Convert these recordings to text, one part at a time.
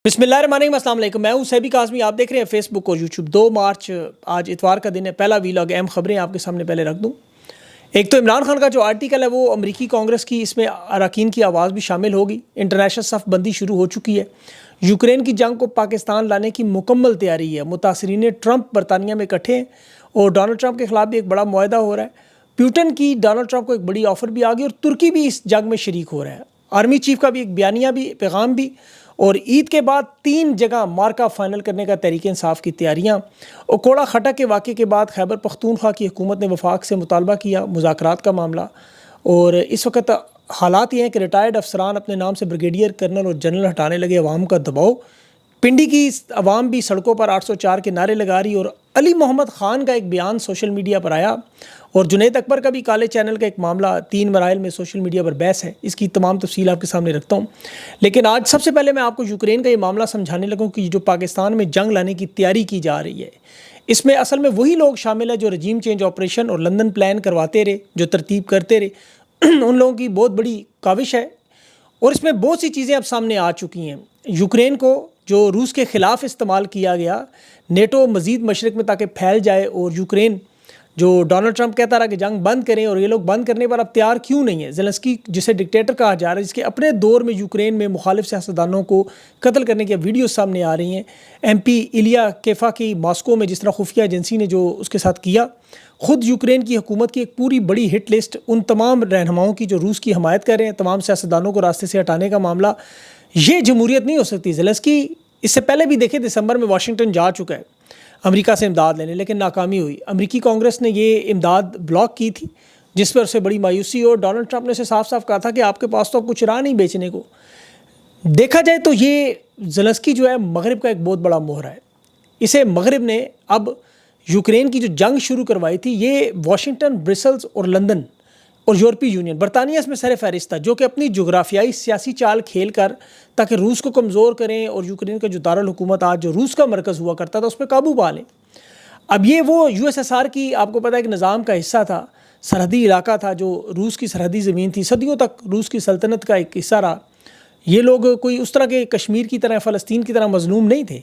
بسم اللہ الرحمن الرحیم، السلام علیکم۔ میں ہوں سیبی کاظمی، آپ دیکھ رہے ہیں فیس بک اور یوٹیوب۔ 2 مارچ آج اتوار کا دن ہے۔ پہلا ویلاگ، اہم خبریں آپ کے سامنے پہلے رکھ دوں۔ ایک تو عمران خان کا جو آرٹیکل ہے وہ امریکی کانگریس کی، اس میں اراکین کی آواز بھی شامل ہوگی۔ انٹرنیشنل صف بندی شروع ہو چکی ہے۔ یوکرین کی جنگ کو پاکستان لانے کی مکمل تیاری ہے۔ متاثرین ٹرمپ برطانیہ میں اکٹھے ہیں اور ڈونلڈ ٹرمپ کے خلاف بھی ایک بڑا معاہدہ ہو رہا ہے۔ پیوٹن کی ڈونلڈ ٹرمپ کو ایک بڑی آفر بھی آ گئی اور ترکی بھی اس جنگ میں شریک ہو رہا ہے۔ آرمی چیف کا بھی ایک بیانیہ بھی، پیغام بھی۔ اور عید کے بعد 3 جگہ مارکا فائنل کرنے کا تحریک انصاف کی تیاریاں۔ اور کوڑا خٹک کے واقعے کے بعد خیبر پختونخوا کی حکومت نے وفاق سے مطالبہ کیا مذاکرات کا معاملہ۔ اور اس وقت حالات یہ ہیں کہ ریٹائرڈ افسران اپنے نام سے بریگیڈیئر کرنل اور جنرل ہٹانے لگے۔ عوام کا دباؤ، پنڈی کی عوام بھی سڑکوں پر 804 کے نعرے لگا رہی۔ اور علی محمد خان کا ایک بیان سوشل میڈیا پر آیا اور جنید اکبر کا بھی کالے چینل کا ایک معاملہ 3 مراحل میں سوشل میڈیا پر بحث ہے۔ اس کی تمام تفصیل آپ کے سامنے رکھتا ہوں، لیکن آج سب سے پہلے میں آپ کو یوکرین کا یہ معاملہ سمجھانے لگوں کہ جو پاکستان میں جنگ لانے کی تیاری کی جا رہی ہے، اس میں اصل میں وہی لوگ شامل ہیں جو رجیم چینج آپریشن اور لندن پلان کرواتے رہے، جو ترتیب کرتے رہے۔ ان لوگوں کی بہت بڑی کاوش ہے اور اس میں بہت سی چیزیں اب سامنے آ چکی ہیں۔ یوکرین کو جو روس کے خلاف استعمال کیا گیا، نیٹو مزید مشرق میں تاکہ پھیل جائے، اور یوکرین جو ڈونلڈ ٹرمپ کہتا رہا کہ جنگ بند کریں، اور یہ لوگ بند کرنے پر اب تیار کیوں نہیں ہے۔ زیلنسکی جسے ڈکٹیٹر کہا جا رہا ہے، جس کے اپنے دور میں یوکرین میں مخالف سیاستدانوں کو قتل کرنے کی ویڈیوز سامنے آ رہی ہیں۔ ایم پی ایلیا کیفا کی ماسکو میں جس طرح خفیہ ایجنسی نے جو اس کے ساتھ کیا، خود یوکرین کی حکومت کی ایک پوری بڑی ہٹ لسٹ ان تمام رہنماؤں کی جو روس کی حمایت کر رہے ہیں، تمام سیاستدانوں کو راستے سے ہٹانے کا معاملہ، یہ جمہوریت نہیں ہو سکتی۔ زیلنسکی اس سے پہلے بھی دیکھیں دسمبر میں واشنگٹن جا چکا ہے امریکہ سے امداد لینے، لیکن ناکامی ہوئی۔ امریکی کانگریس نے یہ امداد بلاک کی تھی، جس پر اسے بڑی مایوسی ہو۔ ڈونلڈ ٹرمپ نے اسے صاف صاف کہا تھا کہ آپ کے پاس تو کچھ رہا نہیں بیچنے کو۔ دیکھا جائے تو یہ زیلنسکی جو ہے مغرب کا ایک بہت بڑا مہرہ ہے۔ اسے مغرب نے اب یوکرین کی جو جنگ شروع کروائی تھی، یہ واشنگٹن، برسلز اور لندن اور یورپی یونین، برطانیہ اس میں سر فہرست تھا، جو کہ اپنی جغرافیائی سیاسی چال کھیل کر تاکہ روس کو کمزور کریں اور یوکرین کا جو دارالحکومت آج جو روس کا مرکز ہوا کرتا تھا اس پہ قابو پا لیں۔ اب یہ وہ یو ایس ایس آر کی، آپ کو پتہ ہے، کہ نظام کا حصہ تھا، سرحدی علاقہ تھا جو روس کی سرحدی زمین تھی، صدیوں تک روس کی سلطنت کا ایک حصہ رہا۔ یہ لوگ کوئی اس طرح کے کشمیر کی طرح، فلسطین کی طرح مظلوم نہیں تھے۔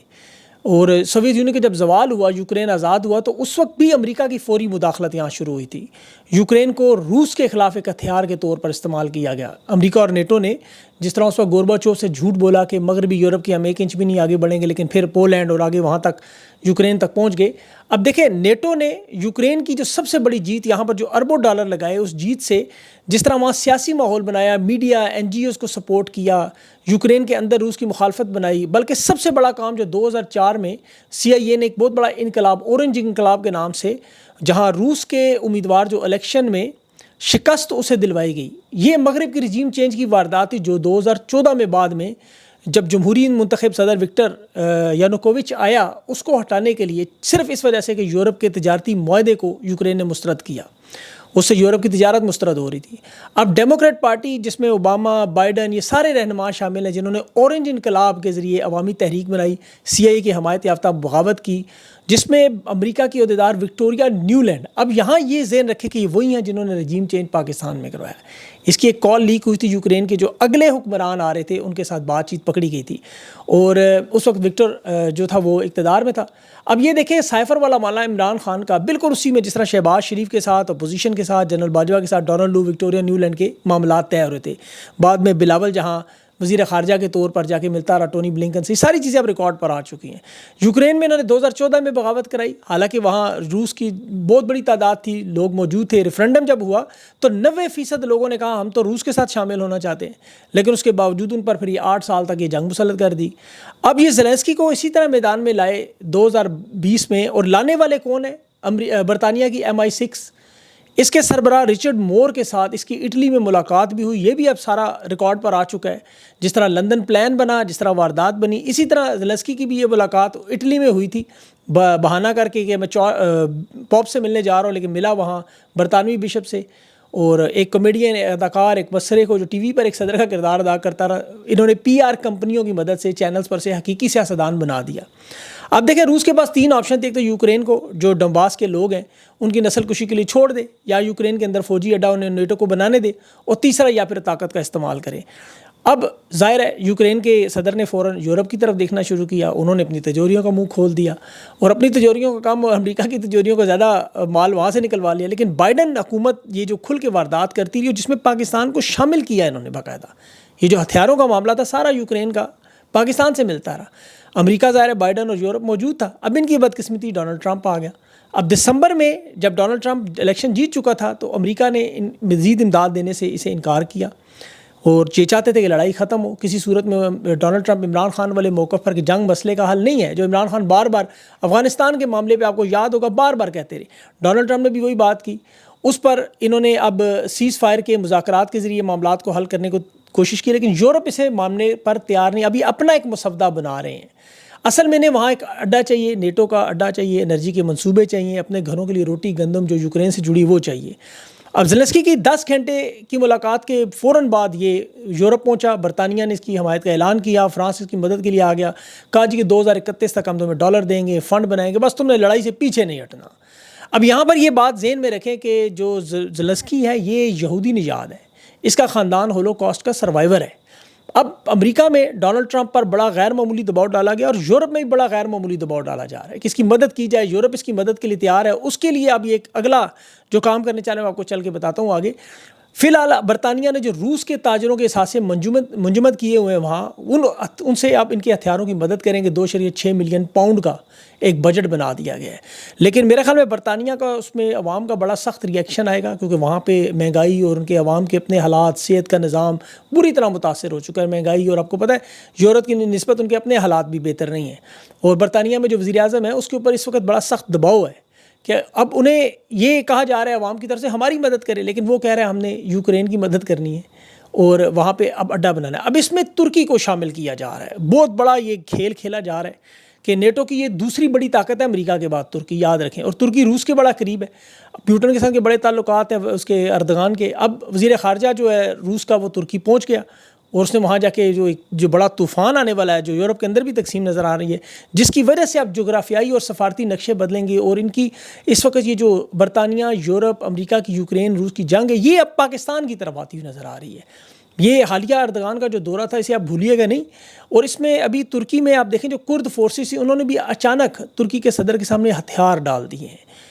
اور سوویت یونین کا جب زوال ہوا، یوکرین آزاد ہوا، تو اس وقت بھی امریکہ کی فوری مداخلت یہاں شروع ہوئی تھی۔ یوکرین کو روس کے خلاف ایک ہتھیار کے طور پر استعمال کیا گیا۔ امریکہ اور نیٹو نے جس طرح اس وقت گورباچوف سے جھوٹ بولا کہ مغربی یورپ کی ہم 1 انچ بھی نہیں آگے بڑھیں گے، لیکن پھر پولینڈ اور آگے وہاں تک یوکرین تک پہنچ گئے۔ اب دیکھیں، نیٹو نے یوکرین کی جو سب سے بڑی جیت، یہاں پر جو اربوں ڈالر لگائے، اس جیت سے جس طرح وہاں سیاسی ماحول بنایا، میڈیا، این جی اوز کو سپورٹ کیا، یوکرین کے اندر روس کی مخالفت بنائی، بلکہ سب سے بڑا کام جو 2004 میں سی آئی اے نے ایک بہت بڑا انقلاب، اورنج انقلاب کے نام سے، جہاں روس کے امیدوار جو الیکشن میں شکست اسے دلوائی گئی، یہ مغرب کی رجیم چینج کی واردات تھی، جو 2014 میں بعد میں جب جمہوری منتخب صدر وکٹر یانوکووچ آیا، اس کو ہٹانے کے لیے، صرف اس وجہ سے کہ یورپ کے تجارتی معاہدے کو یوکرین نے مسترد کیا، اس سے یورپ کی تجارت مسترد ہو رہی تھی۔ اب ڈیموکریٹ پارٹی، جس میں اوباما، بائیڈن، یہ سارے رہنما شامل ہیں، جنہوں نے اورنج انقلاب کے ذریعے عوامی تحریک بنائی، سی آئی اے کی حمایت یافتہ بغاوت کی، جس میں امریکہ کی عہدیدار وکٹوریہ نیولینڈ، اب یہاں یہ ذہن رکھے کہ یہ وہی ہیں جنہوں نے رجیم چینج پاکستان میں کروایا۔ اس کی ایک کال لیک ہوئی تھی، یوکرین کے جو اگلے حکمران آ رہے تھے ان کے ساتھ بات چیت پکڑی گئی تھی، اور اس وقت وکٹر جو تھا وہ اقتدار میں تھا۔ اب یہ دیکھیں، سائفر والا معاملہ عمران خان کا بالکل اسی میں، جس طرح شہباز شریف کے ساتھ، اپوزیشن کے ساتھ، جنرل باجوہ کے ساتھ، ڈونلڈ لو، وکٹوریہ نیولینڈ کے معاملات طے ہو رہے تھے۔ بعد میں بلاول جہاں وزیر خارجہ کے طور پر جا کے ملتا رہا ٹونی بلنکن سے، ساری چیزیں اب ریکارڈ پر آ چکی ہیں۔ یوکرین میں انہوں نے 2014 میں بغاوت کرائی، حالانکہ وہاں روس کی بہت بڑی تعداد تھی، لوگ موجود تھے۔ ریفرنڈم جب ہوا تو 90% لوگوں نے کہا ہم تو روس کے ساتھ شامل ہونا چاہتے ہیں، لیکن اس کے باوجود ان پر پھر یہ 8 سال تک یہ جنگ مسلط کر دی۔ اب یہ زیلنسکی کو اسی طرح میدان میں لائے 2020 میں، اور لانے والے کون ہیں؟ برطانیہ کی MI6، اس کے سربراہ رچرڈ مور کے ساتھ اس کی اٹلی میں ملاقات بھی ہوئی، یہ بھی اب سارا ریکارڈ پر آ چکا ہے۔ جس طرح لندن پلان بنا، جس طرح واردات بنی، اسی طرح زیلنسکی کی بھی یہ ملاقات اٹلی میں ہوئی تھی، بہانہ کر کے کہ میں پوپ سے ملنے جا رہا ہوں، لیکن ملا وہاں برطانوی بشپ سے، اور ایک کامیڈین، اداکار، ایک مبصرے کو جو ٹی وی پر ایک صدر کا کردار ادا کرتا رہا، انہوں نے PR کمپنیوں کی مدد سے چینلز پر سے حقیقی سیاستدان بنا دیا۔ اب دیکھیں، روس کے پاس 3 آپشن تھے۔ ایک تو یوکرین کو، جو ڈنباس کے لوگ ہیں، ان کی نسل کشی کے لیے چھوڑ دے، یا یوکرین کے اندر فوجی اڈا انہیں نیٹو کو بنانے دے، اور تیسرا یا پھر طاقت کا استعمال کرے۔ اب ظاہر ہے یوکرین کے صدر نے فوراً یورپ کی طرف دیکھنا شروع کیا، انہوں نے اپنی تجوریوں کا منہ کھول دیا اور اپنی تجوریوں کا کام امریکہ کی تجوریوں کا زیادہ مال وہاں سے نکلوا لیا. لیکن بائیڈن حکومت یہ جو کھل کے واردات کرتی رہی، جس میں پاکستان کو شامل کیا انہوں نے باقاعدہ، یہ جو ہتھیاروں کا معاملہ تھا سارا یوکرین کا پاکستان سے ملتا رہا. امریکہ ظاہر ہے بائیڈن اور یورپ موجود تھا. اب ان کی بدقسمتی ڈونلڈ ٹرمپ آ گیا. اب دسمبر میں جب ڈونلڈ ٹرمپ الیکشن جیت چکا تھا تو امریکہ نے مزید امداد دینے سے اسے انکار کیا اور یہ چاہتے تھے کہ لڑائی ختم ہو کسی صورت میں. ڈونلڈ ٹرمپ عمران خان والے موقف پر کہ جنگ مسئلے کا حل نہیں ہے، جو عمران خان بار بار افغانستان کے معاملے پہ آپ کو یاد ہوگا بار بار کہتے رہے. ڈونلڈ ٹرمپ نے بھی وہی بات کی. اس پر انہوں نے اب سیز فائر کے مذاکرات کے ذریعے معاملات کو حل کرنے کو کوشش کی، لیکن یورپ اسے ماننے پر تیار نہیں. ابھی اپنا ایک مسودہ بنا رہے ہیں. اصل میں نے وہاں ایک اڈا چاہیے، نیٹو کا اڈا چاہیے، انرجی کے منصوبے چاہیے، اپنے گھروں کے لیے روٹی گندم جو یوکرین سے جڑی وہ چاہیے. اب زیلنسکی کی 10 گھنٹے کی ملاقات کے فوراً بعد یہ یورپ پہنچا. برطانیہ نے اس کی حمایت کا اعلان کیا، فرانس اس کی مدد کے لیے آ گیا، کہا جی کہ 2031 تک ہم تمہیں ڈالر دیں گے، فنڈ بنائیں گے، بس تم نے لڑائی سے پیچھے نہیں ہٹنا. اب یہاں پر یہ بات ذہن میں رکھیں کہ جو زیلنسکی ہے یہ یہودی نژاد ہے، اس کا خاندان ہولوکاسٹ کا سروائیور ہے. اب امریکہ میں ڈونلڈ ٹرمپ پر بڑا غیر معمولی دباؤ ڈالا گیا اور یورپ میں بھی بڑا غیر معمولی دباؤ ڈالا جا رہا ہے کہ اس کی مدد کی جائے. یورپ اس کی مدد کے لیے تیار ہے. اس کے لیے اب یہ ایک اگلا جو کام کرنے چاہ رہے ہیں میں آپ کو چل کے بتاتا ہوں آگے. فی الحال برطانیہ نے جو روس کے تاجروں کے اثاثے منجمد کیے ہوئے ہیں وہاں ان سے آپ ان کے ہتھیاروں کی مدد کریں گے. 2.6 ملین پاؤنڈ کا ایک بجٹ بنا دیا گیا ہے. لیکن میرے خیال میں برطانیہ کا اس میں عوام کا بڑا سخت ریئیکشن آئے گا، کیونکہ وہاں پہ مہنگائی اور ان کے عوام کے اپنے حالات، صحت کا نظام بری طرح متاثر ہو چکا ہے. مہنگائی اور آپ کو پتہ ہے یورپ کی نسبت ان کے اپنے حالات بھی بہتر نہیں ہیں. اور برطانیہ میں جو وزیر اعظم ہے اس کے اوپر اس وقت بڑا سخت دباؤ ہے کہ اب انہیں یہ کہا جا رہا ہے عوام کی طرف سے ہماری مدد کرے، لیکن وہ کہہ رہے ہیں ہم نے یوکرین کی مدد کرنی ہے اور وہاں پہ اب اڈا بنانا ہے. اب اس میں ترکی کو شامل کیا جا رہا ہے. بہت بڑا یہ کھیل کھیلا جا رہا ہے کہ نیٹو کی یہ دوسری بڑی طاقت ہے امریکہ کے بعد ترکی، یاد رکھیں. اور ترکی روس کے بڑا قریب ہے، پیوٹن کے ساتھ کے بڑے تعلقات ہیں اس کے اردغان کے. اب وزیر خارجہ جو ہے روس کا وہ ترکی پہنچ گیا اور اس نے وہاں جا کے جو بڑا طوفان آنے والا ہے، جو یورپ کے اندر بھی تقسیم نظر آ رہی ہے، جس کی وجہ سے اب جغرافیائی اور سفارتی نقشے بدلیں گے. اور ان کی اس وقت یہ جو برطانیہ، یورپ، امریکہ کی یوکرین روس کی جنگ ہے یہ اب پاکستان کی طرف آتی ہوئی نظر آ رہی ہے. یہ حالیہ اردغان کا جو دورہ تھا اسے آپ بھولیے گا نہیں. اور اس میں ابھی ترکی میں آپ دیکھیں جو کرد فورسز تھی انہوں نے بھی اچانک ترکی کے صدر کے سامنے ہتھیار ڈال دیے ہیں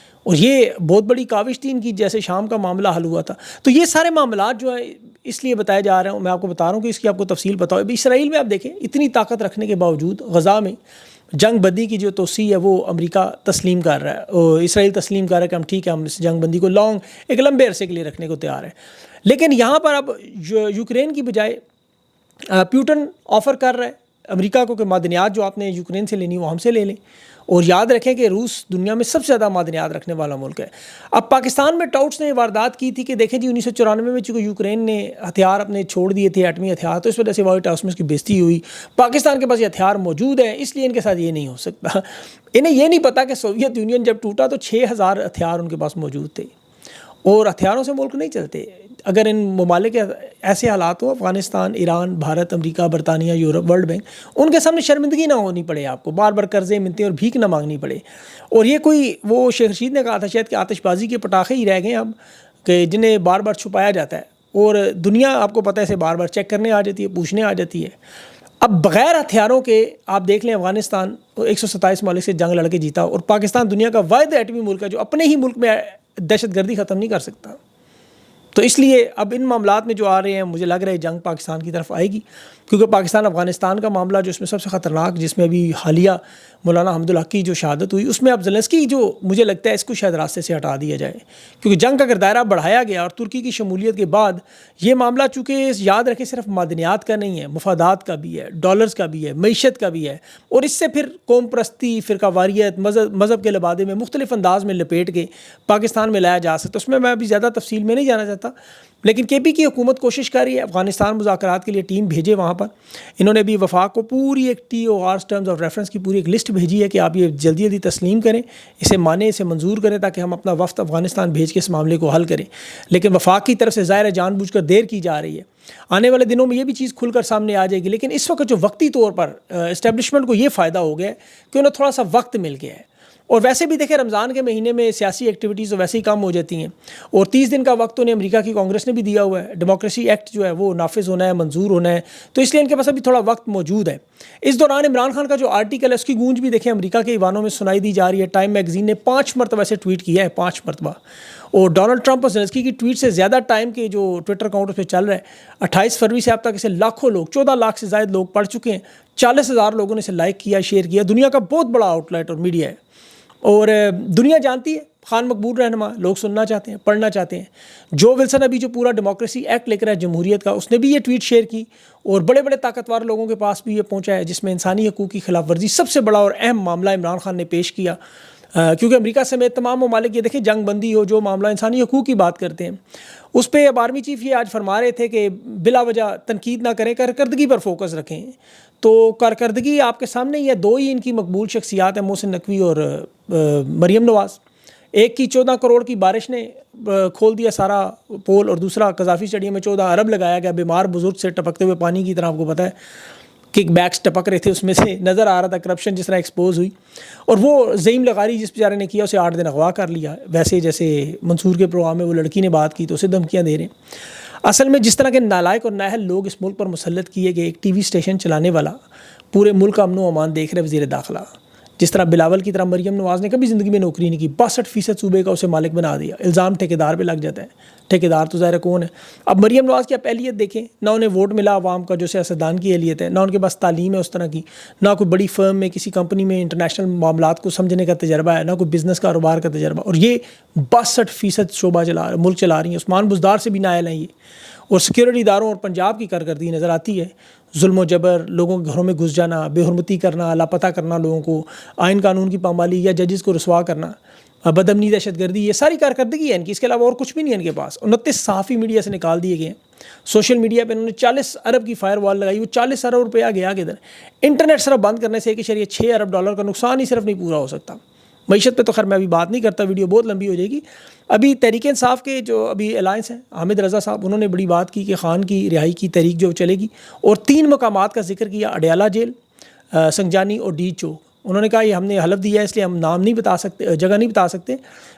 اور یہ بہت بڑی کاوش تھی ان کی، جیسے شام کا معاملہ حل ہوا تھا. تو یہ سارے معاملات جو ہے اس لیے بتائے جا رہے ہیں، میں آپ کو بتا رہا ہوں کہ اس کی آپ کو تفصیل بتاؤ. ابھی اسرائیل میں آپ دیکھیں اتنی طاقت رکھنے کے باوجود غزہ میں جنگ بندی کی جو توسیع ہے وہ امریکہ تسلیم کر رہا ہے اور اسرائیل تسلیم کر رہا ہے کہ ہم ٹھیک ہے، ہم اس جنگ بندی کو ایک لمبے عرصے کے لیے رکھنے کو تیار ہیں. لیکن یہاں پر اب یوکرین کی بجائے پیوٹن آفر کر رہا ہے امریکہ کو کہ معدنیات جو آپ نے یوکرین سے لینی وہ ہم سے لے لیں. اور یاد رکھیں کہ روس دنیا میں سب سے زیادہ معدنیات رکھنے والا ملک ہے. اب پاکستان میں ٹاؤٹس نے واردات کی تھی کہ دیکھیں جی 1994 میں چونکہ یوکرین نے ہتھیار اپنے چھوڑ دیے تھے، ایٹمی ہتھیار، تو اس وجہ سے وائٹ ہاؤس میں اس کی بےزتی ہوئی. پاکستان کے پاس یہ ہتھیار موجود ہیں اس لیے ان کے ساتھ یہ نہیں ہو سکتا. انہیں یہ نہیں پتا کہ سوویت یونین جب ٹوٹا تو 6000 ہتھیار ان کے پاس موجود تھے اور ہتھیاروں سے ملک نہیں چلتے. اگر ان ممالک کے ایسے حالات ہوں، افغانستان، ایران، بھارت، امریکہ، برطانیہ، یورپ، ورلڈ بینک، ان کے سامنے شرمندگی نہ ہونی پڑے، آپ کو بار بار قرضے، منتیں اور بھیک نہ مانگنی پڑے. اور یہ کوئی وہ شیخ رشید نے کہا تھا شاید کہ آتش بازی کے پٹاخے ہی رہ گئے اب کہ جنہیں بار بار چھپایا جاتا ہے اور دنیا آپ کو پتہ ہے اسے بار بار چیک کرنے آ جاتی ہے، پوچھنے آ جاتی ہے. اب بغیر ہتھیاروں کے آپ دیکھ لیں افغانستان 127 ممالک سے جنگ لڑ کے جیتا اور پاکستان دنیا کا واحد ایٹمی ملک ہے جو اپنے ہی ملک میں دہشت گردی ختم نہیں کر سکتا. تو اس لیے اب ان معاملات میں جو آ رہے ہیں مجھے لگ رہا ہے جنگ پاکستان کی طرف آئے گی، کیونکہ پاکستان افغانستان کا معاملہ جو اس میں سب سے خطرناک، جس میں ابھی حالیہ مولانا حمد الحق کی جو شہادت ہوئی، اس میں اب زیلنسکی جو مجھے لگتا ہے اس کو شاید راستے سے ہٹا دیا جائے، کیونکہ جنگ کا اگر دائرہ بڑھایا گیا اور ترکی کی شمولیت کے بعد یہ معاملہ چونکہ یاد رکھیں صرف معدنیات کا نہیں ہے، مفادات کا بھی ہے، ڈالرز کا بھی ہے، معیشت کا بھی ہے، اور اس سے پھر قوم پرستی، فرقہ واریت، مذہب کے لبادے میں مختلف انداز میں لپیٹ کے پاکستان میں لایا جا سکتا. اس میں ابھی زیادہ تفصیل میں نہیں جانا چاہتا، لیکن کے پی کی حکومت کوشش کر رہی ہے افغانستان مذاکرات کے لیے ٹیم بھیجے وہاں پر. انہوں نے بھی وفاق کو پوری ایک ٹی او آرز ٹرمز آف ریفرنس کی پوری ایک لسٹ بھیجی ہے کہ آپ یہ جلدی جلدی تسلیم کریں، اسے مانیں، اسے منظور کریں تاکہ ہم اپنا وفد افغانستان بھیج کے اس معاملے کو حل کریں. لیکن وفاق کی طرف سے ظاہر جان بوجھ کر دیر کی جا رہی ہے. آنے والے دنوں میں یہ بھی چیز کھل کر سامنے آ جائے گی. لیکن اس وقت جو وقتی طور پر اسٹیبلشمنٹ کو یہ فائدہ ہو گیا ہے کہ انہیں تھوڑا سا وقت مل گیا ہے اور ویسے بھی دیکھیں رمضان کے مہینے میں سیاسی ایکٹیویٹیز تو ویسے ہی کم ہو جاتی ہیں، اور 30 دن کا وقت انہیں امریکہ کی کانگریس نے بھی دیا ہوا ہے، ڈیموکریسی ایکٹ جو ہے وہ نافذ ہونا ہے، منظور ہونا ہے، تو اس لیے ان کے پاس ابھی تھوڑا وقت موجود ہے۔ اس دوران عمران خان کا جو آرٹیکل ہے اس کی گونج بھی دیکھیں امریکہ کے ایوانوں میں سنائی دی جا رہی ہے۔ ٹائم میگزین نے 5 مرتبہ سے ٹویٹ کیا ہے، 5 مرتبہ، اور ڈونلڈ ٹرمپ اور زیلنسکی کی ٹویٹ سے زیادہ ٹائم کے جو ٹویٹر اکاؤنٹ پہ چل رہا ہے۔ 28 فروری سے اب تک اسے لاکھوں لوگ، 14 لاکھ سے زائد لوگ پڑھ چکے ہیں، 40,000 لوگوں نے اسے لائک کیا، شیئر کیا۔ دنیا کا بہت بڑا آؤٹ لیٹ اور میڈیا ہے، اور دنیا جانتی ہے خان مقبول رہنما، لوگ سننا چاہتے ہیں، پڑھنا چاہتے ہیں۔ جو ولسن ابھی جو پورا ڈیموکریسی ایکٹ لے کر ہے جمہوریت کا، اس نے بھی یہ ٹویٹ شیئر کی، اور بڑے بڑے طاقتور لوگوں کے پاس بھی یہ پہنچا ہے، جس میں انسانی حقوق کی خلاف ورزی سب سے بڑا اور اہم معاملہ عمران خان نے پیش کیا، کیونکہ امریکہ سمیت تمام ممالک یہ دیکھیں جنگ بندی ہو، جو معاملہ انسانی حقوق کی بات کرتے ہیں اس پہ اب آرمی چیف یہ آج فرما رہے تھے کہ بلا وجہ تنقید نہ کریں، کارکردگی پر فوکس رکھیں۔ تو کارکردگی آپ کے سامنے ہی ہے، 2 ہی ان کی مقبول شخصیات ہیں، محسن نقوی اور مریم نواز۔ ایک کی 14 کروڑ کی بارش نے کھول دیا سارا پول، اور دوسرا قذافی اسٹیڈیم میں 14 ارب لگایا گیا، بیمار بزرگ سے ٹپکتے ہوئے پانی کی طرح، آپ کو پتہ ہے کک بیکس ٹپک رہے تھے، اس میں سے نظر آ رہا تھا کرپشن جس طرح ایکسپوز ہوئی۔ اور وہ زعیم لغاری جس بیچارے نے کیا، اسے 8 دن اغوا کر لیا، ویسے جیسے منصور کے پروگرام میں وہ لڑکی نے بات کی تو اسے دھمکیاں دے رہے ہیں۔ اصل میں جس طرح کے نالائق اور نااہل لوگ اس ملک پر مسلط کیے گئے، ایک ٹی وی اسٹیشن چلانے والا پورے ملک کا امن و امان دیکھ رہے وزیر داخلہ، جس طرح بلاول کی طرح مریم نواز نے کبھی زندگی میں نوکری نہیں کی، 62% صوبے کا اسے مالک بنا دیا، الزام ٹھیکیدار پہ لگ جاتا ہے۔ ٹھیکیدار تو ظاہر کون ہے؟ اب مریم نواز کی آپ اہلیت دیکھیں، نہ انہیں ووٹ ملا عوام کا جو سیاستدان کی اہلیت ہے، نہ ان کے پاس تعلیم ہے اس طرح کی، نہ کوئی بڑی فرم میں کسی کمپنی میں انٹرنیشنل معاملات کو سمجھنے کا تجربہ ہے، نہ کوئی بزنس کاروبار کا تجربہ، اور یہ 62% شعبہ ملک چلا رہی ہیں۔ عثمان بزدار سے بھی نائل ہیں یہ، اور سیکورٹی اداروں اور پنجاب کی کارکردگی نظر آتی ہے، ظلم و جبر، لوگوں کے گھروں میں گھس جانا، بے حرمتی کرنا، لاپتہ کرنا لوگوں کو، آئین قانون کی پامالی یا ججز کو رسوا کرنا، بدامنی، دہشت گردی، یہ ساری کارکردگی ہے ان کی، اس کے علاوہ اور کچھ بھی نہیں ہے ان کے پاس۔ 29 صحافی میڈیا سے نکال دیے گئے ہیں، سوشل میڈیا پہ انہوں نے 40 ارب کی فائر وال لگائی، وہ 40 ارب روپیہ گیا کدھر؟ انٹرنیٹ صرف بند کرنے سے 1.6 ارب ڈالر کا نقصان ہی صرف نہیں پورا ہو سکتا۔ معیشت پہ تو خیر میں ابھی بات نہیں کرتا، ویڈیو بہت لمبی ہو جائے گی۔ ابھی تحریک انصاف کے جو ابھی الائنس ہیں، حامد رضا صاحب، انہوں نے بڑی بات کی کہ خان کی رہائی کی تحریک جو چلے گی، اور 3 مقامات کا ذکر کیا، اڈیالہ جیل، سنگجانی اور ڈی چوک۔ انہوں نے کہا یہ ہم نے حلف دیا ہے، اس لیے ہم نام نہیں بتا سکتے، جگہ نہیں بتا سکتے،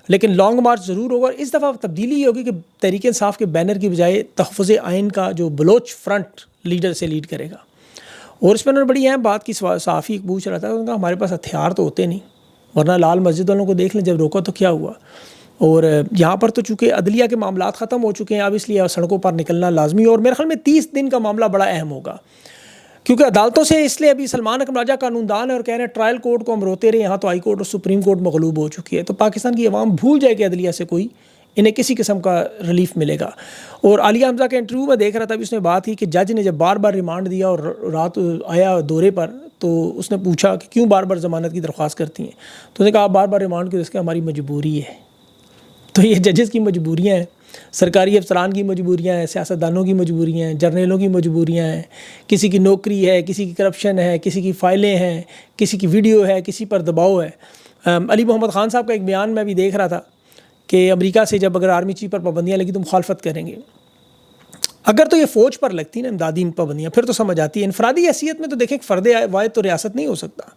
لیکن لانگ مارچ ضرور ہوگا۔ اس دفعہ تبدیلی یہ ہوگی کہ تحریک انصاف کے بینر کی بجائے تحفظ آئین کا جو بلوچ فرنٹ لیڈر سے لیڈ کرے گا۔ اور اس میں انہوں نے بڑی اہم بات کی، صحافی پوچھ رہا تھا، انہوں نے کہا ہمارے پاس ہتھیار تو ہوتے نہیں، ورنہ لال مسجد والوں کو دیکھ لیں، جب روکا تو کیا ہوا۔ اور یہاں پر تو چونکہ عدلیہ کے معاملات ختم ہو چکے ہیں، اب اس لیے سڑکوں پر نکلنا لازمی ہے، اور میرے خیال میں 30 دن کا معاملہ بڑا اہم ہوگا، کیونکہ عدالتوں سے اس لیے ابھی سلمان اکرم راجہ قانون دان ہے اور کہہ رہے ہیں ٹرائل کورٹ کو ہم روتے رہے، یہاں تو ہائی کورٹ اور سپریم کورٹ مغلوب ہو چکی ہے، تو پاکستان کی عوام بھول جائے کہ عدلیہ سے کوئی انہیں کسی قسم کا ریلیف ملے گا۔ اور عالیہ حمزہ کے انٹرویو میں دیکھ رہا تھا، اس نے بات کی کہ جج نے جب بار بار ریمانڈ دیا اور رات آیا دورے پر، تو اس نے پوچھا کہ کیوں بار بار ضمانت کی درخواست کرتی ہیں، تو اس نے کہا آپ بار بار ریمانڈ کیوں؟ اس کا ہماری مجبوری ہے۔ تو یہ ججز کی مجبوریاں ہیں، سرکاری افسران کی مجبوریاں ہیں، سیاستدانوں کی مجبوریاں ہیں، جرنیلوں کی مجبوریاں ہیں، کسی کی نوکری ہے، کسی کی کرپشن ہے، کسی کی فائلیں ہیں، کسی کی ویڈیو ہے، کسی پر دباؤ ہے۔ علی محمد خان صاحب کا ایک بیان میں بھی دیکھ رہا تھا کہ امریکہ سے جب اگر آرمی چیف پر پابندیاں لگی تو مخالفت کریں گے۔ اگر تو یہ فوج پر لگتی نا امدادی پابندیاں، پھر تو سمجھ آتی ہے۔ انفرادی حیثیت میں تو دیکھیں فرد واحد تو ریاست نہیں ہو سکتا،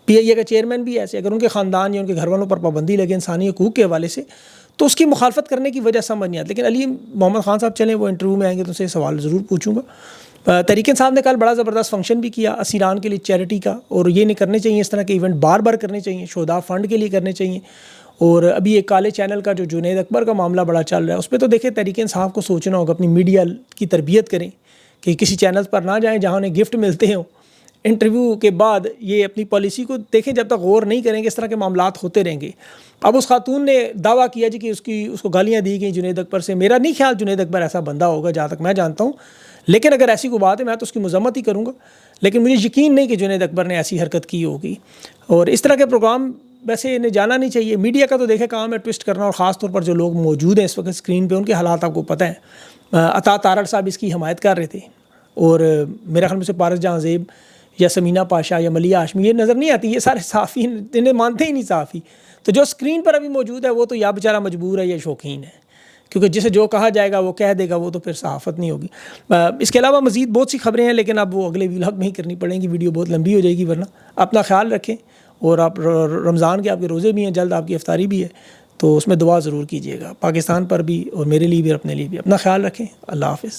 پی آئی اے کا چیئرمین بھی ایسے، اگر ان کے خاندان یا ان کے گھر والوں پر پابندی لگے انسانی حقوق کے حوالے سے، تو اس کی مخالفت کرنے کی وجہ سمجھ نہیں آتی۔ لیکن علی محمد خان صاحب چلیں، وہ انٹرویو میں آئیں گے تو ان سے سوال ضرور پوچھوں گا۔ تحریک انصاف نے کل بڑا زبردست فنکشن بھی کیا اسیران کے لیے چیریٹی کا، اور یہ نہیں کرنے چاہیے، اس طرح کے ایونٹ بار بار کرنے چاہیے، شہداء فنڈ کے لیے کرنے چاہیے۔ اور ابھی ایک کالے چینل کا جو جنید اکبر کا معاملہ بڑا چل رہا ہے، اس پہ تو دیکھیں تحریک انصاف کو سوچنا ہوگا، اپنی میڈیا کی تربیت کریں کہ کسی چینل پر نہ جائیں جہاں انہیں گفٹ ملتے ہوں۔ انٹرویو کے بعد یہ اپنی پالیسی کو دیکھیں، جب تک غور نہیں کریں گے اس طرح کے معاملات ہوتے رہیں گے۔ اب اس خاتون نے دعویٰ کیا جی کہ اس کو گالیاں دی گئیں جنید اکبر سے۔ میرا نہیں خیال جنید اکبر ایسا بندہ ہوگا جہاں تک میں جانتا ہوں، لیکن اگر ایسی کوئی بات ہے میں تو اس کی مذمت ہی کروں گا، لیکن مجھے یقین نہیں کہ جنید اکبر نے ایسی حرکت کی ہوگی۔ اور اس طرح کے پروگرام ویسے انہیں جانا نہیں چاہیے۔ میڈیا کا تو دیکھیں کام ہے ٹوسٹ کرنا، اور خاص طور پر جو لوگ موجود ہیں اس وقت اسکرین پہ ان کے حالات آپ کو پتہ ہیں۔ عطا تارڑ صاحب اس کی حمایت کر رہے تھے، اور میرے خیال میں سے پارس جہاں زیب یا سمینہ پاشا یا ملیہ ہاشمی یہ نظر نہیں آتی، یہ سارے صحافی انہیں مانتے ہی نہیں صحافی۔ تو جو اسکرین پر ابھی موجود ہے وہ تو یا بیچارہ مجبور ہے یا شوقین ہے، کیونکہ جسے جو کہا جائے گا وہ کہہ دے گا، وہ تو پھر صحافت نہیں ہوگی۔ اس کے علاوہ مزید بہت سی خبریں ہیں، لیکن اب وہ اگلے ولاگ میں ہی کرنی پڑیں گی، ویڈیو بہت لمبی ہو جائے گی ورنہ۔ اپنا خیال رکھیں اور آپ رمضان کے آپ کے روزے بھی ہیں، جلد آپ کی افطاری بھی ہے، تو اس میں دعا ضرور کیجیے گا پاکستان پر بھی اور میرے لیے بھی اور اپنے لیے بھی. اپنا خیال رکھیں. اللہ حافظ.